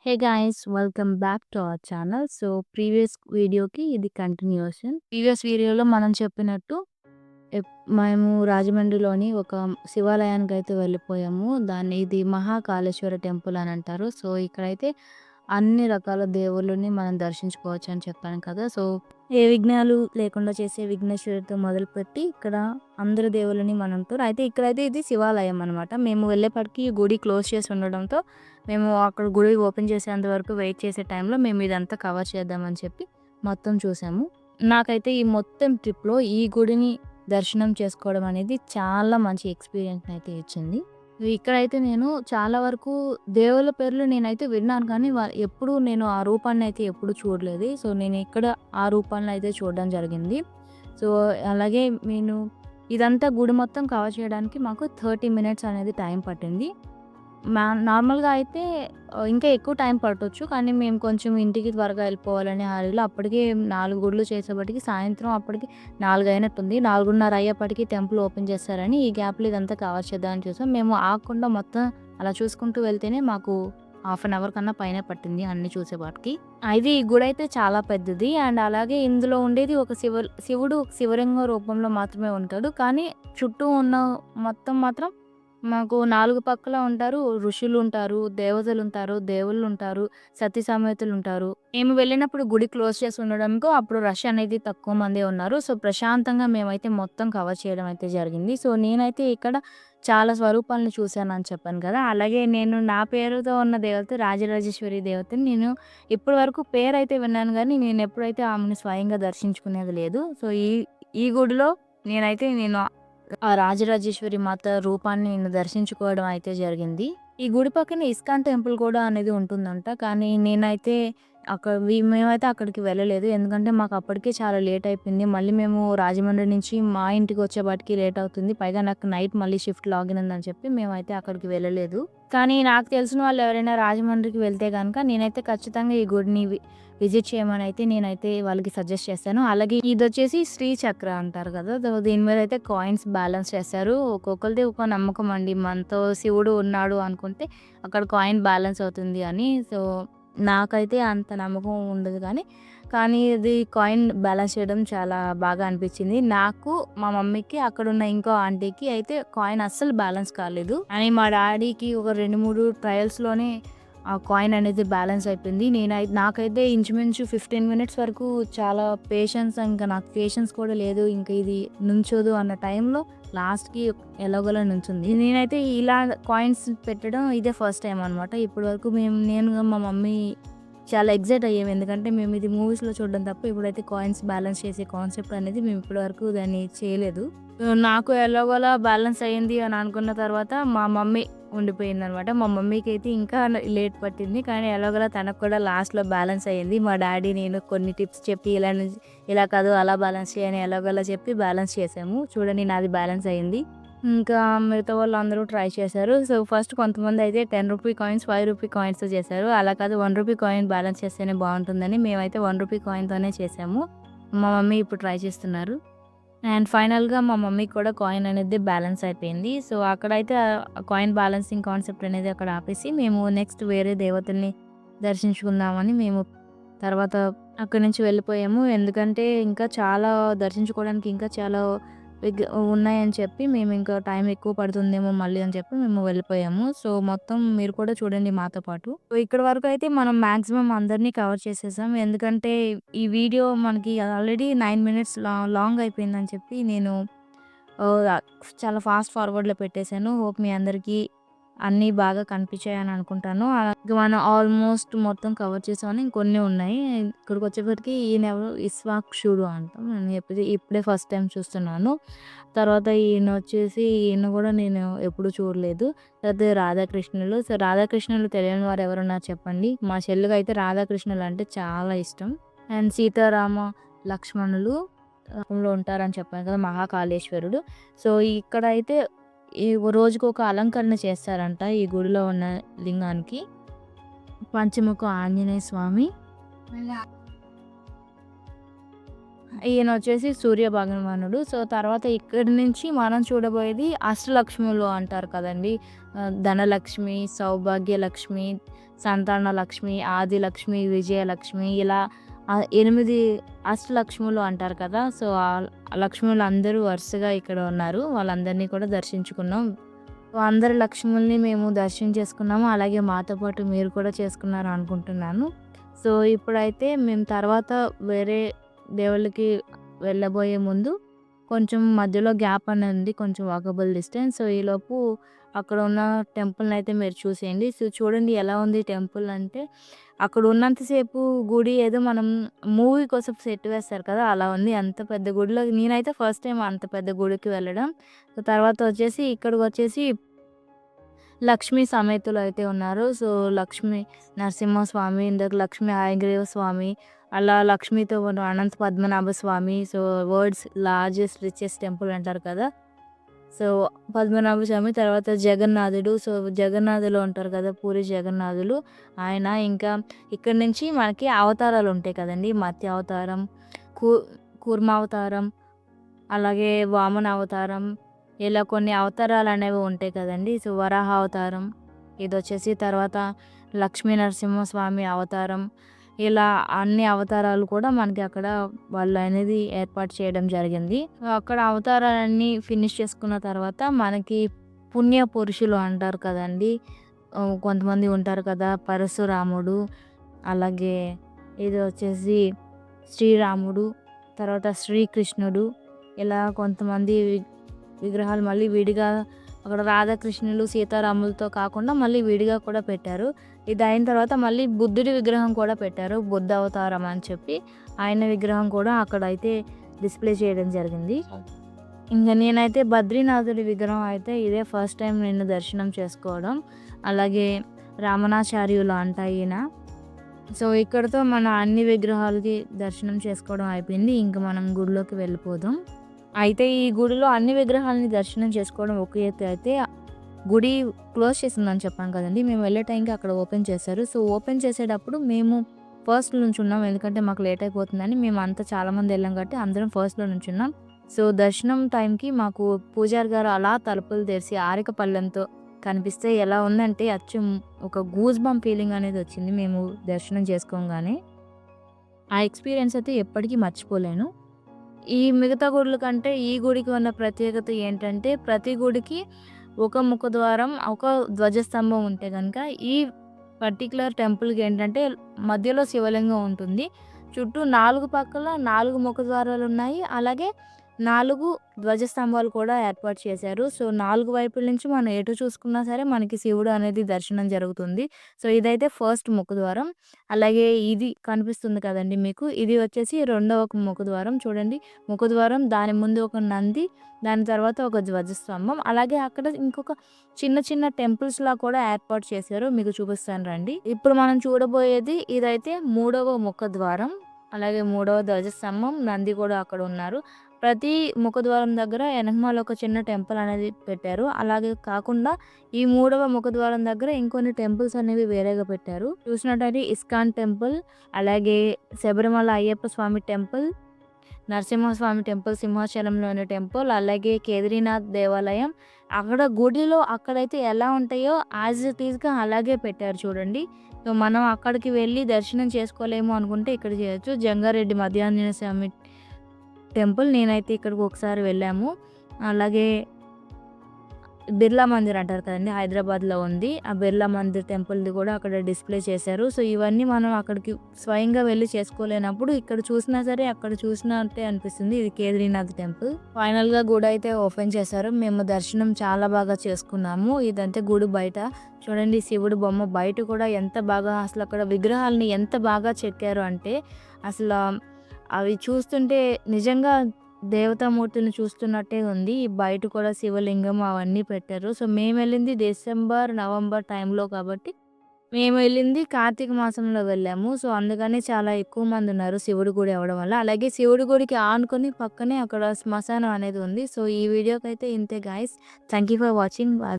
Hey guys welcome back to our channel. So previous వీడియోకి ఇది continuation. Previous వీడియోలో మనం చెప్పినట్టు మేము రాజమండ్రిలోని ఒక శివాలయానికి అయితే వెళ్ళిపోయాము. ఇది మహాకాళేశ్వర టెంపుల్ అని అంటారు. సో ఇక్కడైతే అన్ని రకాల దేవుళ్ళని మనం దర్శించుకోవచ్చు అని చెప్పాను కదా. సో ఏ విఘ్నాలు లేకుండా చేసే విఘ్నేశ్వరుడితో మొదలుపెట్టి ఇక్కడ అందరు దేవుళ్ళని మనంతో అయితే ఇక్కడైతే ఇది శివాలయం అనమాట. మేము వెళ్ళేప్పటికి గుడి క్లోజ్ చేసి ఉండడంతో మేము అక్కడ గుడి ఓపెన్ చేసేంత వరకు వెయిట్ చేసే టైంలో మేము ఇదంతా కవర్ చేద్దామని చెప్పి మొత్తం చూసాము. నాకైతే ఈ మొత్తం ట్రిప్‌లో ఈ గుడిని దర్శనం చేసుకోవడం అనేది చాలా మంచి ఎక్స్‌పీరియన్స్‌ని అయితే ఇచ్చింది. ఇక్కడైతే నేను చాలా వరకు దేవుళ్ళ పేర్లు నేనైతే విన్నాను కానీ ఎప్పుడు నేను ఆ రూపాన్ని అయితే ఎప్పుడు చూడలేదు. సో నేను ఇక్కడ ఆ రూపాన్ని అయితే చూడడం జరిగింది. సో అలాగే నేను ఇదంతా గుడి మొత్తం కవర్ చేయడానికి మాకు 30 మినిట్స్ అనేది టైం పట్టింది. నార్మల్‌గా అయితే ఇంకా ఎక్కువ టైం పట్టొచ్చు. కానీ మేము కొంచెం ఇంటికి త్వరగా వెళ్ళిపోవాలనే హరీలో అప్పటికే 4 గుడులు చేసేప్పటికి సాయంత్రం అప్పటికి 4 అయినట్టుంది. 4:30 అయ్యేప్పటికి టెంపుల్ ఓపెన్ చేశారని ఈ గ్యాప్‌లో ఇదంతా కవర్ చేద్దామని చూసాం. మేము ఆగకుండా మొత్తం అలా చూసుకుంటూ వెళ్తేనే మాకు హాఫ్ అన్ అవర్ కన్నా పైనే పట్టింది అన్నీ చూసేపాటికి. ఇది ఈ గుడైతే చాలా పెద్దది. అండ్ అలాగే ఇందులో ఉండేది ఒక శివుడు శివలింగ రూపంలో మాత్రమే ఉంటాడు. కానీ చుట్టూ ఉన్న మొత్తం మాత్రం మాకు 4 పక్కల ఉంటారు. ఋషులుంటారు, దేవతలుంటారు, దేవుళ్ళుంటారు, సతీ సమేతులుంటారు. మేము వెళ్ళినప్పుడు గుడి క్లోజ్ చేసి ఉండడంతో అప్పుడు రష్ అనేది తక్కువ మందే ఉన్నారు. సో, ప్రశాంతంగా మేమైతే మొత్తం కవర్ చేయడం అయితే జరిగింది. సో, నేనైతే ఇక్కడ చాలా స్వరూపాలను చూశానని చెప్పాను కదా! అలాగే నేను నా పేరుతో ఉన్న దేవత రాజరాజేశ్వరి దేవతని నేను ఇప్పటి వరకు పేరైతే విన్నాను గానీ, నేనెప్పుడైతే ఆమెను స్వయంగా దర్శించుకునేది లేదు. సో, ఈ ఈ గుడిలో నేను ఆ రాజరాజేశ్వరి మాత రూపాన్ని నేను దర్శించుకోవడం అయితే జరిగింది. ఈ గుడి పక్కన ఇస్కాన్ టెంపుల్ కూడా అనేది ఉంటుందంట. కానీ నేనైతే మేమైతే అక్కడికి వెళ్ళలేదు. ఎందుకంటే మాకు అప్పటికే చాలా లేట్ అయిపోయింది. మళ్ళీ మేము రాజమండ్రి నుంచి మా ఇంటికి వచ్చేపాటికి లేట్ అవుతుంది. పైగా నాకు నైట్ మళ్ళీ షిఫ్ట్ లాగిన్ ఉందని చెప్పి మేమైతే అక్కడికి వెళ్ళలేదు. కానీ నాకు తెలిసిన వాళ్ళు ఎవరైనా రాజమండ్రికి వెళ్తే గనక నేనైతే ఖచ్చితంగా ఈ గుడిని విజిట్ చేయమని అయితే నేనైతే వాళ్ళకి సజెస్ట్ చేశాను. అలాగే ఇదొచ్చేసి శ్రీ చక్ర అంటారు కదా! దీని మీద అయితే కాయిన్స్ బ్యాలెన్స్ చేశారు. ఒక్కొక్కళ్ళది ఒక నమ్మకం అండి. మనతో శివుడు ఉన్నాడు అనుకుంటే అక్కడ కాయిన్ బ్యాలెన్స్ అవుతుంది అని. సో, నాకైతే అంత నమ్మకం ఉండదు కానీ ఇది కాయిన్ బ్యాలెన్స్ చేయడం చాలా బాగా అనిపించింది. నాకు, మా మమ్మీకి, అక్కడున్న ఇంకో ఆంటీకి అయితే కాయిన్ అస్సలు బ్యాలెన్స్ కాలేదు. అని మా డాడీకి ఒక 2, 3 ట్రయల్స్‌లోనే ఆ కాయిన్ అనేది బ్యాలెన్స్ అయిపోయింది. నాకైతే ఇంచుమించు 15 మినిట్స్ వరకు చాలా నాకు పేషెన్స్ కూడా లేదు. ఇంక ఇది నుంచోదు అన్న టైంలో లాస్ట్‌కి ఎలాగోలా నుంచుంది. నేనైతే ఇలా కాయిన్స్ పెట్టడం ఇదే ఫస్ట్ టైమ్ అనమాట. ఇప్పటి వరకు నేను మా మమ్మీ చాలా ఎక్సైట్ అయ్యాము. ఎందుకంటే మేము ఇది మూవీస్‌లో చూడడం తప్ప ఇప్పుడైతే కాయిన్స్ బ్యాలెన్స్ చేసే కాన్సెప్ట్ అనేది మేము ఇప్పటి వరకు దాన్ని చేయలేదు. నాకు ఎలాగోలా బ్యాలెన్స్ అయింది అని అనుకున్న తర్వాత మా మమ్మీ ఉండిపోయిందనమాట. మా మమ్మీకైతే ఇంకా లేట్ పట్టింది. కానీ ఎలాగోలా తనకు కూడా లాస్ట్‌లో బ్యాలెన్స్ అయింది. మా డ్యాడీ, నేను కొన్ని టిప్స్ చెప్పి ఇలా కాదు అలా బ్యాలెన్స్ చెయ్యి అని ఎలాగోలా చెప్పి బ్యాలెన్స్ చేసాము. చూడండి నాది బ్యాలెన్స్ అయింది. ఇంకా మిగతా వాళ్ళందరూ ట్రై చేశారు. సో, ఫస్ట్ కొంతమందయితే రూ. 10 కాయిన్స్, రూ. 5 కాయిన్స్‌తో చేశారు. అలా కాదు రూ. 1 కాయిన్ బ్యాలెన్స్ చేస్తేనే బావుంటుందని మేమైతే రూ. 1 కాయిన్‌తోనే చేసాము. మా మమ్మీ ఇప్పుడు ట్రై చేస్తున్నారు. అండ్ ఫైనల్‌గా మా మమ్మీకి కూడా కాయిన్ అనేది బ్యాలెన్స్ అయిపోయింది. సో, అక్కడైతే కాయిన్ బ్యాలెన్సింగ్ కాన్సెప్ట్ అనేది అక్కడ ఆపేసి మేము నెక్స్ట్ వేరే దేవతల్ని దర్శించుకుందామని మేము తర్వాత అక్కడి నుంచి వెళ్ళిపోయాము. ఎందుకంటే ఇంకా చాలా దర్శించుకోవడానికి ఇంకా చాలా ఉన్నాయని చెప్పి మేము ఇంకా టైం ఎక్కువ పడుతుందేమో మళ్ళీ అని చెప్పి మేము వెళ్ళిపోయాము. సో, మొత్తం మీరు కూడా చూడండి మాతో పాటు. సో, ఇక్కడి వరకు అయితే మనం మాక్సిమం అందరిని కవర్ చేసేసాం. ఎందుకంటే ఈ వీడియో మనకి ఆల్రెడీ 9 మినిట్స్ లాంగ్ అయిపోయిందని చెప్పి నేను ఆహ్, చాలా ఫాస్ట్ ఫార్వర్డ్‌లో పెట్టేసాను. హోప్ మీ అందరికీ అన్నీ బాగా కనిపించాయని అనుకుంటాను. మనం ఆల్మోస్ట్ మొత్తం కవర్ చేసామని ఇంకొన్ని ఉన్నాయి. ఇక్కడికొచ్చేసరికి ఈయనెవరు ఇస్వాక్షుడు అంటాం. నేను ఇప్పుడే ఫస్ట్ టైమ్ చూస్తున్నాను. తర్వాత ఈయన కూడా నేను ఎప్పుడు చూడలేదు. తర్వాత రాధాకృష్ణులు. సో, రాధాకృష్ణులు తెలియని వారు ఎవరున్నారు చెప్పండి? మా చెల్లికైతే రాధాకృష్ణులు అంటే చాలా ఇష్టం. అండ్ సీతారామ లక్ష్మణులు రూపంలో ఉంటారని చెప్పాను కదా! మహాకాళేశ్వరుడు. సో, ఇక్కడైతే రోజుకొక అలంకరణ చేస్తారంట ఈ గుడిలో ఉన్న లింగానికి. పంచముఖ ఆంజనేయ స్వామి, ఈయన వచ్చేసి సూర్య భగవానుడు. సో, తర్వాత ఇక్కడి నుంచి మనం చూడబోయేది అష్టలక్ష్ములు అంటారు కదండీ! ధనలక్ష్మి, సౌభాగ్యలక్ష్మి, సంతానలక్ష్మి, ఆదిలక్ష్మి, విజయలక్ష్మి ఇలా 8 అష్టలక్ష్ములు అంటారు కదా! సో, లక్ష్ములందరూ వరుసగా ఇక్కడ ఉన్నారు. వాళ్ళందరినీ కూడా దర్శించుకున్నాం. సో, అందరి లక్ష్ముల్ని మేము దర్శనం చేసుకున్నాము. అలాగే మాతో పాటు మీరు కూడా చేసుకున్నారు అనుకుంటున్నాను. సో, ఇప్పుడైతే మేము తర్వాత వేరే దేవుళ్ళకి వెళ్ళబోయే ముందు కొంచెం మధ్యలో గ్యాప్ అనేది ఉంది. కొంచెం వాకబుల్ డిస్టెన్స్. సో, ఈలోపు అక్కడ ఉన్న టెంపుల్‌నయితే మీరు చూసేయండి. సో, చూడండి ఎలా ఉంది టెంపుల్ అంటే, అక్కడ ఉన్నంత సేపు గుడి ఏదో మనం మూవీ కోసం సెట్ వేస్తారు కదా! అలా ఉంది. అంత పెద్ద గుడిలో నేనైతే ఫస్ట్ టైమ్ అంత పెద్ద గుడికి వెళ్ళడం. సో, తర్వాత వచ్చేసి ఇక్కడికొచ్చేసి లక్ష్మీ సమేతులు అయితే ఉన్నారు. సో, లక్ష్మీ నరసింహస్వామి, ఇందాక లక్ష్మీ హయగ్రీవ స్వామి, అలా లక్ష్మితో ఉన్న Anantha Padmanabha Swamy. So, world's largest richest temple అంటారు కదా! సో, పద్మనాభ స్వామి, తర్వాత జగన్నాథుడు. సో, జగన్నాథులు ఉంటారు కదా! పూరి జగన్నాథులు ఆయన. ఇంకా ఇక్కడి నుంచి మనకి అవతారాలు ఉంటాయి కదండీ! మత్స్య అవతారం, కూ కూర్మావతారం, అలాగే వామన అవతారం, ఇలా కొన్ని అవతారాలనేవి ఉంటాయి కదండీ! సో, వరాహ అవతారం, ఇదొచ్చేసి తర్వాత లక్ష్మీ నరసింహస్వామి అవతారం. ఇలా అన్ని అవతారాలు కూడా మనకి అక్కడ వాళ్ళనేది ఏర్పాటు చేయడం జరిగింది. సో, అక్కడ అవతారాలన్నీ ఫినిష్ చేసుకున్న తర్వాత మనకి పుణ్య పురుషులు అంటారు కదండీ! కొంతమంది ఉంటారు కదా! పరశురాముడు, అలాగే ఇది వచ్చేసి శ్రీరాముడు, తర్వాత శ్రీకృష్ణుడు, ఇలా కొంతమంది విగ్రహాలు మళ్ళీ విడిగా అక్కడ రాధాకృష్ణులు, సీతారాములతో కాకుండా మళ్ళీ విడిగా కూడా పెట్టారు. ఇది అయిన తర్వాత మళ్ళీ బుద్ధుడి విగ్రహం కూడా పెట్టారు. బుద్ధ అవతారం అని చెప్పి ఆయన విగ్రహం కూడా అక్కడైతే డిస్‌ప్లే చేయడం జరిగింది. ఇంక నేనైతే బద్రీనాథుడి విగ్రహం అయితే ఇదే ఫస్ట్ టైం నేను దర్శనం చేసుకోవడం. అలాగే రామనాచార్యులు అంట ఈయన. సో, ఇక్కడితో మన అన్ని విగ్రహాలకి దర్శనం చేసుకోవడం అయిపోయింది. ఇంక మనం గుడిలోకి వెళ్ళిపోదాం. అయితే ఈ గుడిలో అన్ని విగ్రహాలని దర్శనం చేసుకోవడం ఒక ఎత్తు అయితే, గుడి క్లోజ్ చేసిందని చెప్పాను కదండీ! మేము వెళ్ళే టైంకి అక్కడ ఓపెన్ చేశారు. సో, ఓపెన్ చేసేటప్పుడు మేము ఫస్ట్‌లో నుంచున్నాం. ఎందుకంటే మాకు లేట్ అయిపోతుందని మేమంతా చాలామంది వెళ్ళాం కాబట్టి అందరం ఫస్ట్‌లో నుంచున్నాం. సో, దర్శనం టైంకి మాకు పూజారి గారు అలా తలుపులు తెరిసి ఆరిక పళ్ళెంతో కనిపిస్తే ఎలా ఉందంటే అచ్చం ఒక గూస్ బంప్ ఫీలింగ్ అనేది వచ్చింది మేము దర్శనం చేసుకోగానే. ఆ ఎక్స్‌పీరియన్స్ అయితే ఎప్పటికీ మర్చిపోలేను. ఈ మిగతా గుడుల కంటే ఈ గుడికి ఉన్న ప్రత్యేకత ఏంటంటే, ప్రతి గుడికి ఒక ముఖద్వారం, ఒక ధ్వజస్తంభం ఉంటే గనక, ఈ పర్టిక్యులర్ టెంపుల్‌కి ఏంటంటే మధ్యలో శివలింగం ఉంటుంది. చుట్టూ 4 పక్కల 4 ముఖద్వారాలున్నాయి. అలాగే 4 ధ్వజస్తంభాలు కూడా ఏర్పాటు చేశారు. సో, 4 వైపుల నుంచి మనం ఎటు చూసుకున్నా సరే మనకి శివుడు అనేది దర్శనం జరుగుతుంది. సో, ఇదైతే ఫస్ట్ ముఖద్వారం. అలాగే ఇది కనిపిస్తుంది కదండీ మీకు. ఇది వచ్చేసి రెండవ ముఖద్వారం. చూడండి, ముఖద్వారం దాని ముందు ఒక నంది, దాని తర్వాత ఒక ధ్వజస్తంభం. అలాగే అక్కడ ఇంకొక చిన్న చిన్న టెంపుల్స్‌లా కూడా ఏర్పాటు చేశారు. మీకు చూపిస్తాను రండి. ఇప్పుడు మనం చూడబోయేది ఇదైతే మూడవ ముఖద్వారం. అలాగే మూడవ ధ్వజస్తంభం, నంది కూడా అక్కడ ఉన్నారు. ప్రతి ముఖద్వారం దగ్గర ఎనకమాల ఒక చిన్న టెంపుల్ అనేది పెట్టారు. అలాగే కాకుండా ఈ మూడవ ముఖద్వారం దగ్గర ఇంకొన్ని టెంపుల్స్ అనేవి వేరేగా పెట్టారు. చూసినట్టయితే ఇస్కాన్ టెంపుల్, అలాగే శబరిమల అయ్యప్ప స్వామి టెంపుల్, నరసింహస్వామి టెంపుల్, సింహాచలంలోని టెంపుల్, అలాగే కేదారీనాథ్ దేవాలయం. అక్కడ గుడిలో అక్కడైతే ఎలా ఉంటాయో యాజ్ ఇట్ ఈస్‌గా అలాగే పెట్టారు చూడండి. సో, మనం అక్కడికి వెళ్ళి దర్శనం చేసుకోలేము అనుకుంటే ఇక్కడ చేయొచ్చు. జంగారెడ్డి మధ్యాంజనేయ స్వామి టెంపుల్, నేనైతే ఇక్కడికి ఒకసారి వెళ్ళాము. అలాగే బిర్లా మందిర్ అంటారు కదండీ! హైదరాబాద్‌లో ఉంది. ఆ బిర్లా మందిర్ టెంపుల్‌ది కూడా అక్కడ డిస్‌ప్లే చేశారు. సో, ఇవన్నీ మనం అక్కడికి స్వయంగా వెళ్లి చేసుకోలేనప్పుడు ఇక్కడ చూసినా సరే అక్కడ చూసినట్టే అనిపిస్తుంది. ఇది కేదారీనాథ్ టెంపుల్. ఫైనల్‌గా గుడి అయితే ఓపెన్ చేశారు. మేము దర్శనం చాలా బాగా చేసుకున్నాము. ఇదంతే గుడి బయట. చూడండి, శివుడి బొమ్మ బయట కూడా ఎంత బాగా అసలు అక్కడ విగ్రహాలని ఎంత బాగా చెక్కారు అంటే అసల అవి చూస్తుంటే నిజంగా దేవతామూర్తులను చూస్తున్నట్టే ఉంది. బయట కూడా శివలింగం అవన్నీ పెట్టారు. సో, మేమెళ్ళింది డిసెంబర్, నవంబర్ టైంలో కాబట్టి మేమెళ్ళింది కార్తీక మాసంలో వెళ్ళాము. సో, అందుకని చాలా ఎక్కువ మందున్నారు శివుడి గుడి అవ్వడం వల్ల. అలాగే శివుడి గుడికి ఆనుకొని పక్కనే అక్కడ శ్మశానం అనేది ఉంది. సో, ఈ వీడియోకైతే ఇంతే guys. Thank you for watching. Bye.